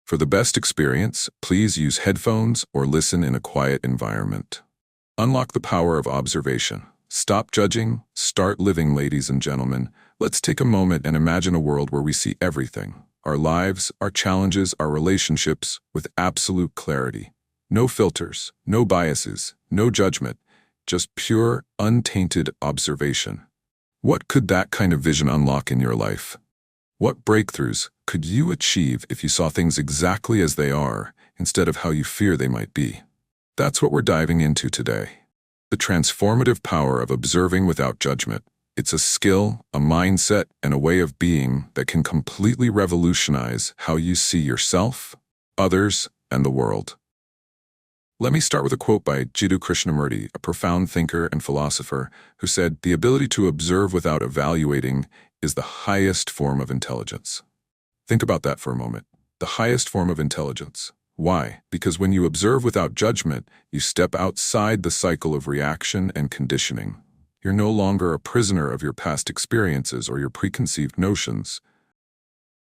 For the best experience, please use headphones or listen in a quiet environment. Unlock the power of observation. Stop judging, start living, ladies and gentlemen. Let's take a moment and imagine a world where we see everything, our lives, our challenges, our relationships, with absolute clarity. No filters, no biases, no judgment, just pure, untainted observation. What could that kind of vision unlock in your life? What breakthroughs could you achieve if you saw things exactly as they are, instead of how you fear they might be? That's what we're diving into today. The transformative power of observing without judgment. It's a skill, a mindset, and a way of being that can completely revolutionize how you see yourself, others, and the world. Let me start with a quote by Jiddu Krishnamurti, a profound thinker and philosopher, who said, "The ability to observe without evaluating is the highest form of intelligence." Think about that for a moment. The highest form of intelligence. Why? Because when you observe without judgment, you step outside the cycle of reaction and conditioning. You're no longer a prisoner of your past experiences or your preconceived notions.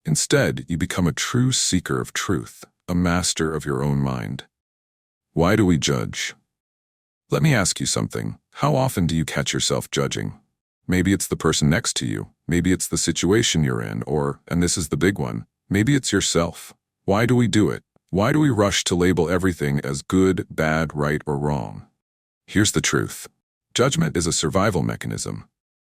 Instead, you become a true seeker of truth, a master of your own mind. Why do we judge? Let me ask you something. How often do you catch yourself judging? Maybe it's the person next to you. Maybe it's the situation you're in, or, and this is the big one, maybe it's yourself. Why do we do it? Why do we rush to label everything as good, bad, right, or wrong? Here's the truth. Judgment is a survival mechanism.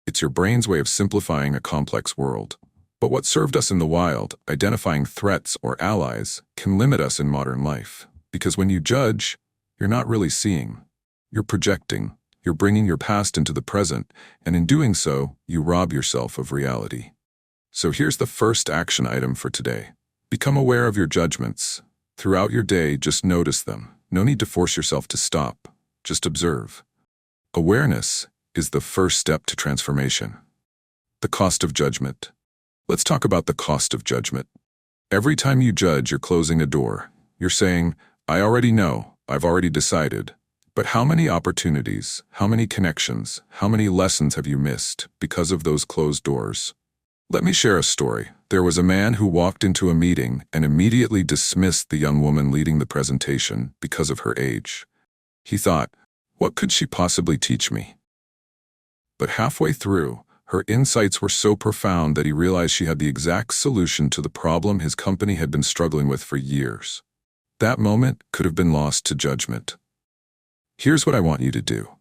It's your brain's way of simplifying a complex world. But what served us in the wild, identifying threats or allies, can limit us in modern life. Because when you judge, you're not really seeing. You're projecting. You're bringing your past into the present, and in doing so, you rob yourself of reality. So here's the first action item for today. Become aware of your judgments. Throughout your day, just notice them. No need to force yourself to stop. Just observe. Awareness is the first step to transformation. The cost of judgment. Let's talk about the cost of judgment. Every time you judge, you're closing a door. You're saying, "I already know, I've already decided." But how many opportunities, how many connections, how many lessons have you missed because of those closed doors? Let me share a story. There was a man who walked into a meeting and immediately dismissed the young woman leading the presentation because of her age. He thought, "What could she possibly teach me?" But halfway through, her insights were so profound that he realized she had the exact solution to the problem his company had been struggling with for years. That moment could have been lost to judgment. Here's what I want you to do.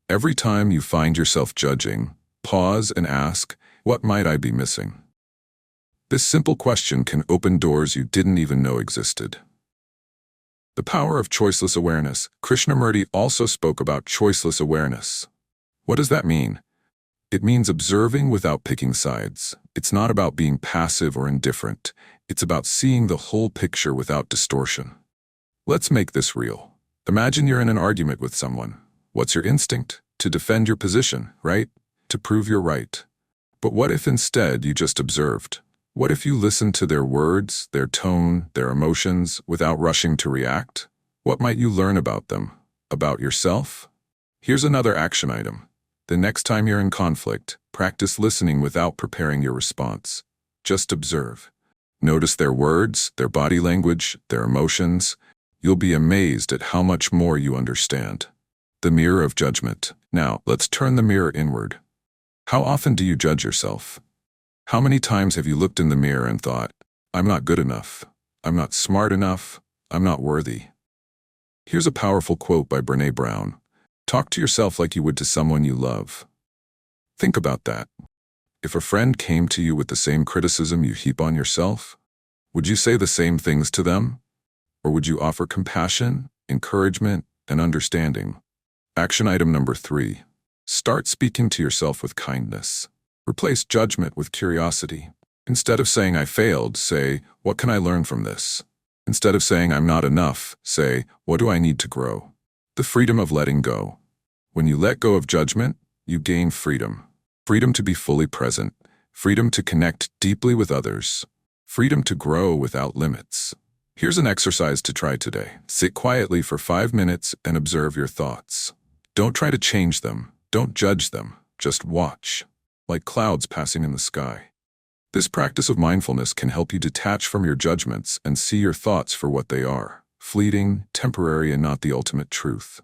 Every time you find yourself judging, pause and ask, "What might I be missing?" This simple question can open doors you didn't even know existed. The power of choiceless awareness. Krishnamurti also spoke about choiceless awareness. What does that mean? It means observing without picking sides. It's not about being passive or indifferent. It's about seeing the whole picture without distortion. Let's make this real. Imagine you're in an argument with someone. What's your instinct? To defend your position, right? To prove you're right. But what if instead you just observed? What if you listened to their words, their tone, their emotions, without rushing to react? What might you learn about them? About yourself? Here's another action item. The next time you're in conflict, practice listening without preparing your response. Just observe. Notice their words, their body language, their emotions. You'll be amazed at how much more you understand. The mirror of judgment. Now, let's turn the mirror inward. How often do you judge yourself? How many times have you looked in the mirror and thought, "I'm not good enough. I'm not smart enough. I'm not worthy"? Here's a powerful quote by Brené Brown. Talk to yourself like you would to someone you love. Think about that. If a friend came to you with the same criticism you heap on yourself, would you say the same things to them? Or would you offer compassion, encouragement, and understanding? Action item number 3. Start speaking to yourself with kindness. Replace judgment with curiosity. Instead of saying, "I failed," say, "What can I learn from this?" Instead of saying, "I'm not enough," say, "What do I need to grow?" The freedom of letting go. When you let go of judgment, you gain freedom. Freedom to be fully present. Freedom to connect deeply with others. Freedom to grow without limits. Here's an exercise to try today. Sit quietly for 5 minutes and observe your thoughts. Don't try to change them. Don't judge them. Just watch, like clouds passing in the sky. This practice of mindfulness can help you detach from your judgments and see your thoughts for what they are, fleeting, temporary, and not the ultimate truth.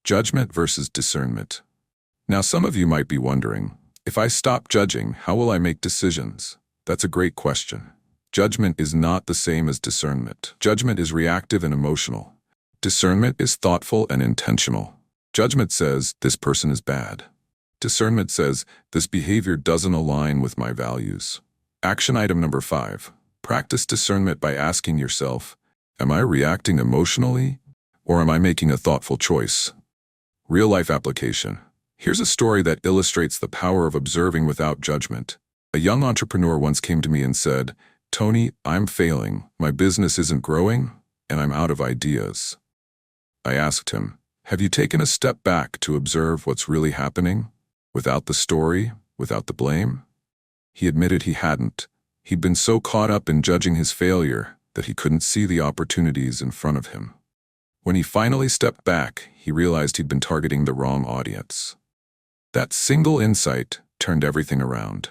Judgment versus discernment. Now, some of you might be wondering, if I stop judging, how will I make decisions? That's a great question. Judgment is not the same as discernment. Judgment is reactive and emotional. Discernment is thoughtful and intentional. Judgment says, this person is bad. Discernment says, this behavior doesn't align with my values. Action item number 5. Practice discernment by asking yourself, am I reacting emotionally, or am I making a thoughtful choice? Real-life application. Here's a story that illustrates the power of observing without judgment. A young entrepreneur once came to me and said, Tony, I'm failing, my business isn't growing, and I'm out of ideas. I asked him, have you taken a step back to observe what's really happening? Without the story, without the blame? He admitted he hadn't. He'd been so caught up in judging his failure that he couldn't see the opportunities in front of him. When he finally stepped back, he realized he'd been targeting the wrong audience. That single insight turned everything around.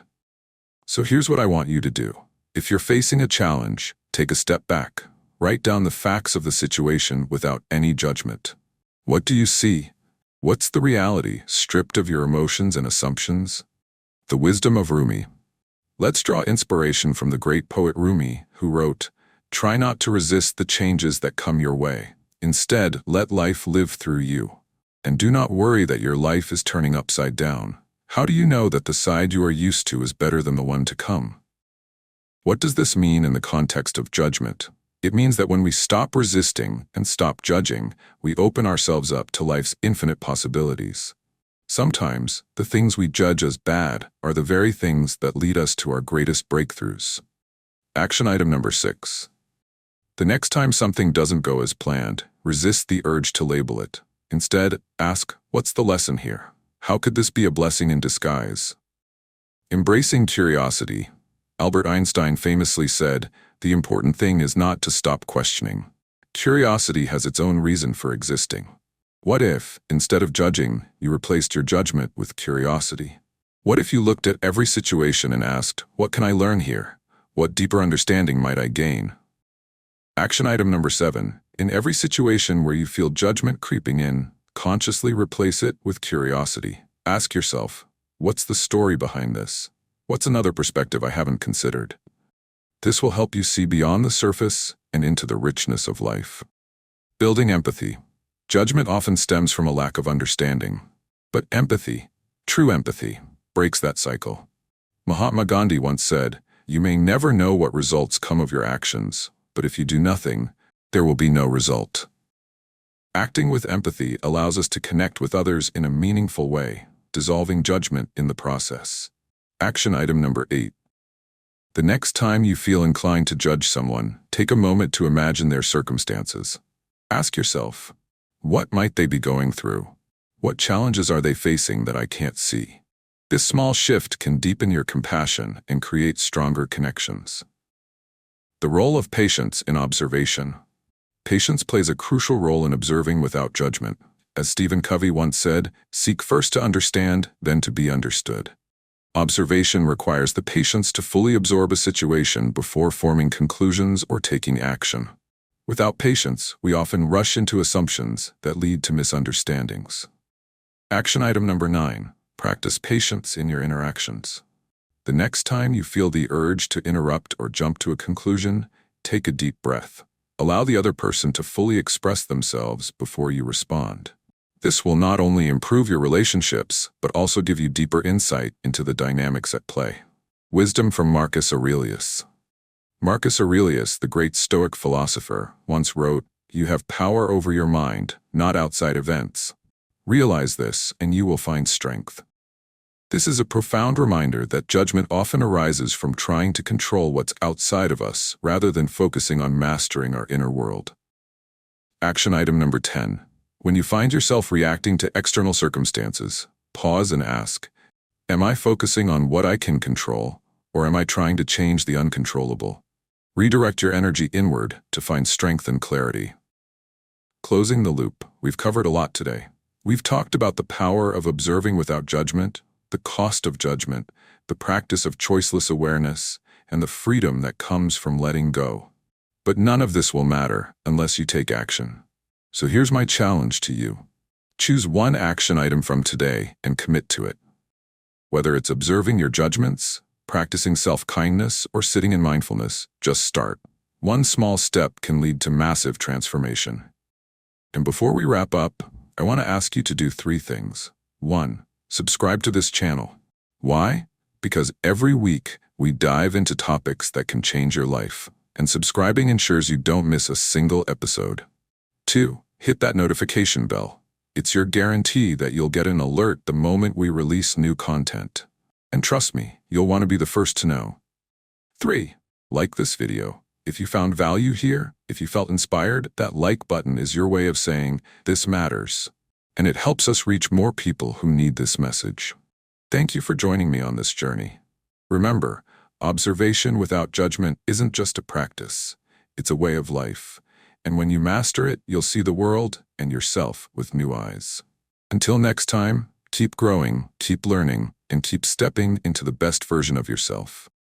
So here's what I want you to do. If you're facing a challenge, take a step back. Write down the facts of the situation without any judgment. What do you see? What's the reality, stripped of your emotions and assumptions? The wisdom of Rumi. Let's draw inspiration from the great poet Rumi, who wrote, try not to resist the changes that come your way. Instead, let life live through you. And do not worry that your life is turning upside down. How do you know that the side you are used to is better than the one to come? What does this mean in the context of judgment? It means that when we stop resisting and stop judging, we open ourselves up to life's infinite possibilities. Sometimes, the things we judge as bad are the very things that lead us to our greatest breakthroughs. Action item number 6. The next time something doesn't go as planned, resist the urge to label it. Instead, ask, what's the lesson here? How could this be a blessing in disguise? Embracing curiosity. Albert Einstein famously said, the important thing is not to stop questioning. Curiosity has its own reason for existing. What if, instead of judging, you replaced your judgment with curiosity? What if you looked at every situation and asked, what can I learn here? What deeper understanding might I gain? Action item number 7. In every situation where you feel judgment creeping in, consciously replace it with curiosity. Ask yourself, what's the story behind this? What's another perspective I haven't considered? This will help you see beyond the surface and into the richness of life. Building empathy. Judgment often stems from a lack of understanding. But empathy, true empathy, breaks that cycle. Mahatma Gandhi once said, you may never know what results come of your actions, but if you do nothing, there will be no result. Acting with empathy allows us to connect with others in a meaningful way, dissolving judgment in the process. Action item number 8. The next time you feel inclined to judge someone, take a moment to imagine their circumstances. Ask yourself, what might they be going through? What challenges are they facing that I can't see? This small shift can deepen your compassion and create stronger connections. The role of patience in observation. Patience plays a crucial role in observing without judgment. As Stephen Covey once said, seek first to understand, then to be understood. Observation requires the patience to fully absorb a situation before forming conclusions or taking action. Without patience, we often rush into assumptions that lead to misunderstandings. Action item number 9. Practice patience in your interactions. The next time you feel the urge to interrupt or jump to a conclusion, take a deep breath. Allow the other person to fully express themselves before you respond. This will not only improve your relationships, but also give you deeper insight into the dynamics at play. Wisdom from Marcus Aurelius. Marcus Aurelius, the great Stoic philosopher, once wrote, you have power over your mind, not outside events. Realize this, and you will find strength. This is a profound reminder that judgment often arises from trying to control what's outside of us rather than focusing on mastering our inner world. Action item number 10. When you find yourself reacting to external circumstances, pause and ask, am I focusing on what I can control, or am I trying to change the uncontrollable? Redirect your energy inward to find strength and clarity. Closing the loop, we've covered a lot today. We've talked about the power of observing without judgment, the cost of judgment, the practice of choiceless awareness, and the freedom that comes from letting go. But none of this will matter unless you take action. So here's my challenge to you. Choose one action item from today and commit to it. Whether it's observing your judgments, practicing self-kindness, or sitting in mindfulness, just start. One small step can lead to massive transformation. And before we wrap up, I want to ask you to do 3 things. 1. Subscribe to this channel. Why? Because every week we dive into topics that can change your life, and subscribing ensures you don't miss a single episode. 2. Hit that notification bell. It's your guarantee that you'll get an alert the moment we release new content. And trust me, you'll want to be the first to know. 3. Like this video. If you found value here, if you felt inspired, that like button is your way of saying, this matters. And it helps us reach more people who need this message. Thank you for joining me on this journey. Remember, observation without judgment isn't just a practice. It's a way of life. And when you master it, you'll see the world and yourself with new eyes. Until next time, keep growing, keep learning, and keep stepping into the best version of yourself.